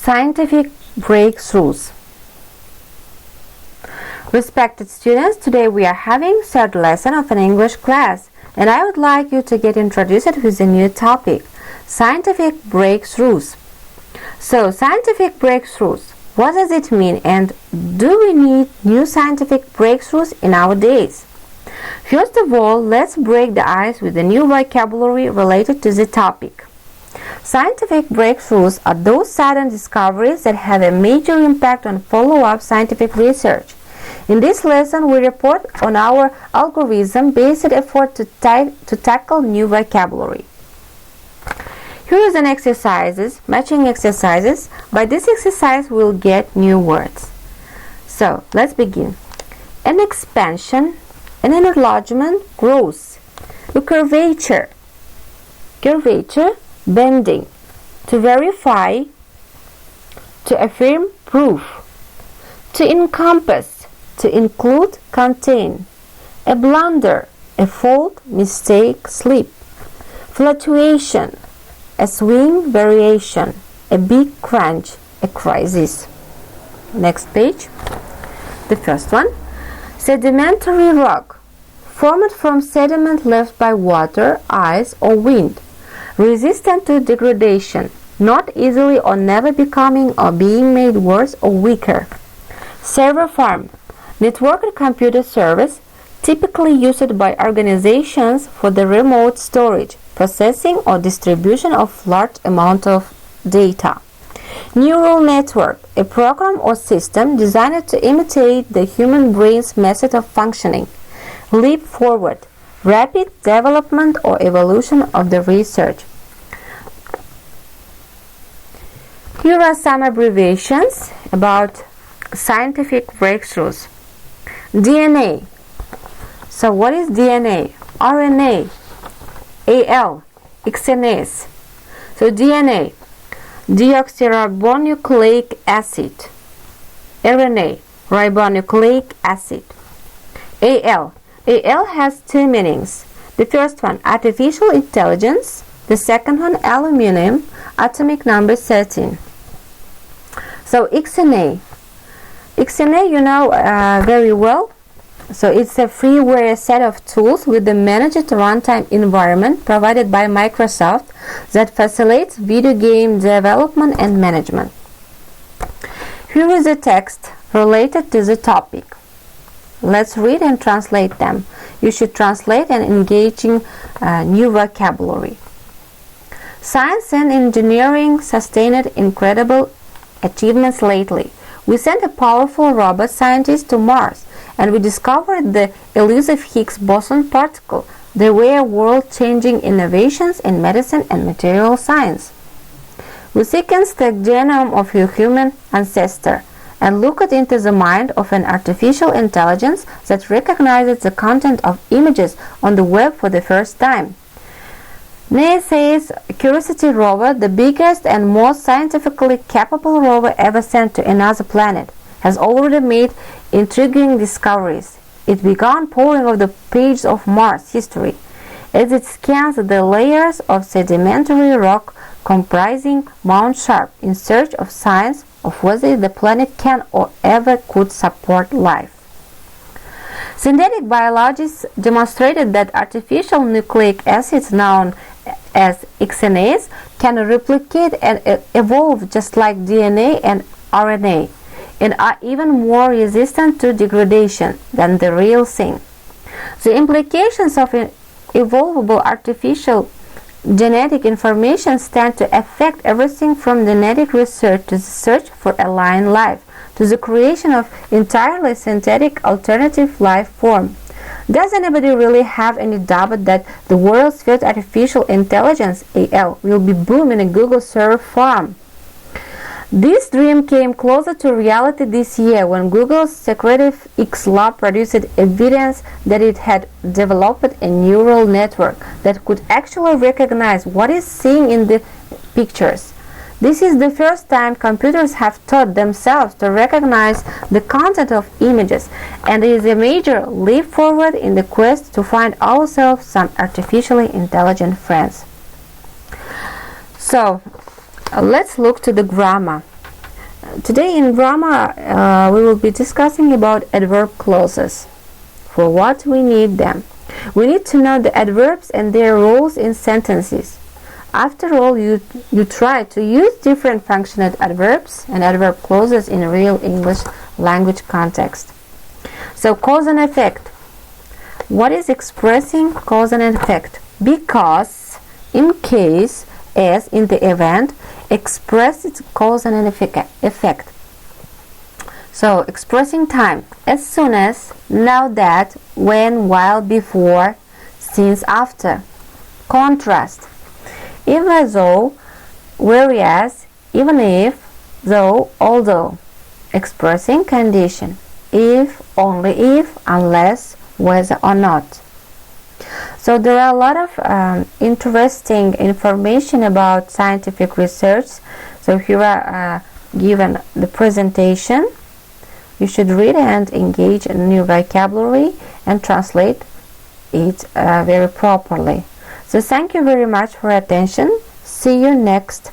Scientific breakthroughs. Respected students, today we are having third lesson of an English class, and I would like you to get introduced with a new topic, scientific breakthroughs. So, scientific breakthroughs, what does it mean, and do we need new scientific breakthroughs in our days? First of all, let's break the ice with a new vocabulary related to the topic. Scientific breakthroughs are those sudden discoveries that have a major impact on follow-up scientific research. In this lesson, we report on our algorithm-based effort to tackle new vocabulary. Here is an exercises, matching exercises. By this exercise, we'll get new words. So, let's begin. An expansion, an enlargement, growth. A curvature, bending. To verify, to affirm, proof. To encompass, to include, contain. A blunder, a fault, mistake, slip. Fluctuation, a swing, variation. A big crunch, a crisis. Next page. The first one. Sedimentary rock, formed from sediment left by water, ice, or wind. Resistant to degradation, not easily or never becoming or being made worse or weaker. Server farm, networked computer service, typically used by organizations for the remote storage, processing, or distribution of large amounts of data. Neural network, a program or system designed to imitate the human brain's method of functioning. Leap forward, rapid development or evolution of the research. Here are some abbreviations about scientific breakthroughs. DNA. So what is DNA? RNA, AL, XNAs. So DNA, deoxyribonucleic acid. RNA, ribonucleic acid. AL has two meanings. The first one, artificial intelligence. The second one, aluminum, atomic number 13. So XNA you know very well. So it's a freeware set of tools with the managed runtime environment provided by Microsoft that facilitates video game development and management. Here is a text related to the topic. Let's read and translate them. You should translate and engaging new vocabulary. Science and engineering sustained incredible achievements lately. We sent a powerful robot scientist to Mars, and we discovered the elusive Higgs boson particle. There were world-changing innovations in medicine and material science. We sequenced the genome of a human ancestor and looked into the mind of an artificial intelligence that recognizes the content of images on the web for the first time. NASA's Curiosity rover, the biggest and most scientifically capable rover ever sent to another planet, has already made intriguing discoveries. It began pouring off the pages of Mars history as it scans the layers of sedimentary rock comprising Mount Sharp in search of signs of whether the planet can or ever could support life. Synthetic biologists demonstrated that artificial nucleic acids known as XNAs can replicate and evolve just like DNA and RNA, and are even more resistant to degradation than the real thing. The implications of evolvable artificial genetic information stand to affect everything from genetic research to the search for alien life, to the creation of entirely synthetic alternative life form. Does anybody really have any doubt that the world's first artificial intelligence, AL, will be booming in a Google server farm? This dream came closer to reality this year when Google's Secretive X lab produced evidence that it had developed a neural network that could actually recognize what is seen in the pictures. This is the first time computers have taught themselves to recognize the content of images, and it is a major leap forward in the quest to find ourselves some artificially intelligent friends. So, let's look to the grammar. Today in grammar, we will be discussing about adverb clauses. For what we need them? We need to know the adverbs and their roles in sentences. After all, you try to use different functional adverbs and adverb clauses in real English language context. So cause and effect. What is expressing cause and effect? Because, in case, as, in the event, expresses cause and effect. So expressing time. As soon as, now that, when, while, before, since, after. Contrast. Even though, whereas, even if, though, although. Expressing condition. If, only if, unless, whether or not. So there are a lot of interesting information about scientific research. So here are given the presentation. You should read and engage in new vocabulary and translate it very properly. So thank you very much for attention. See you next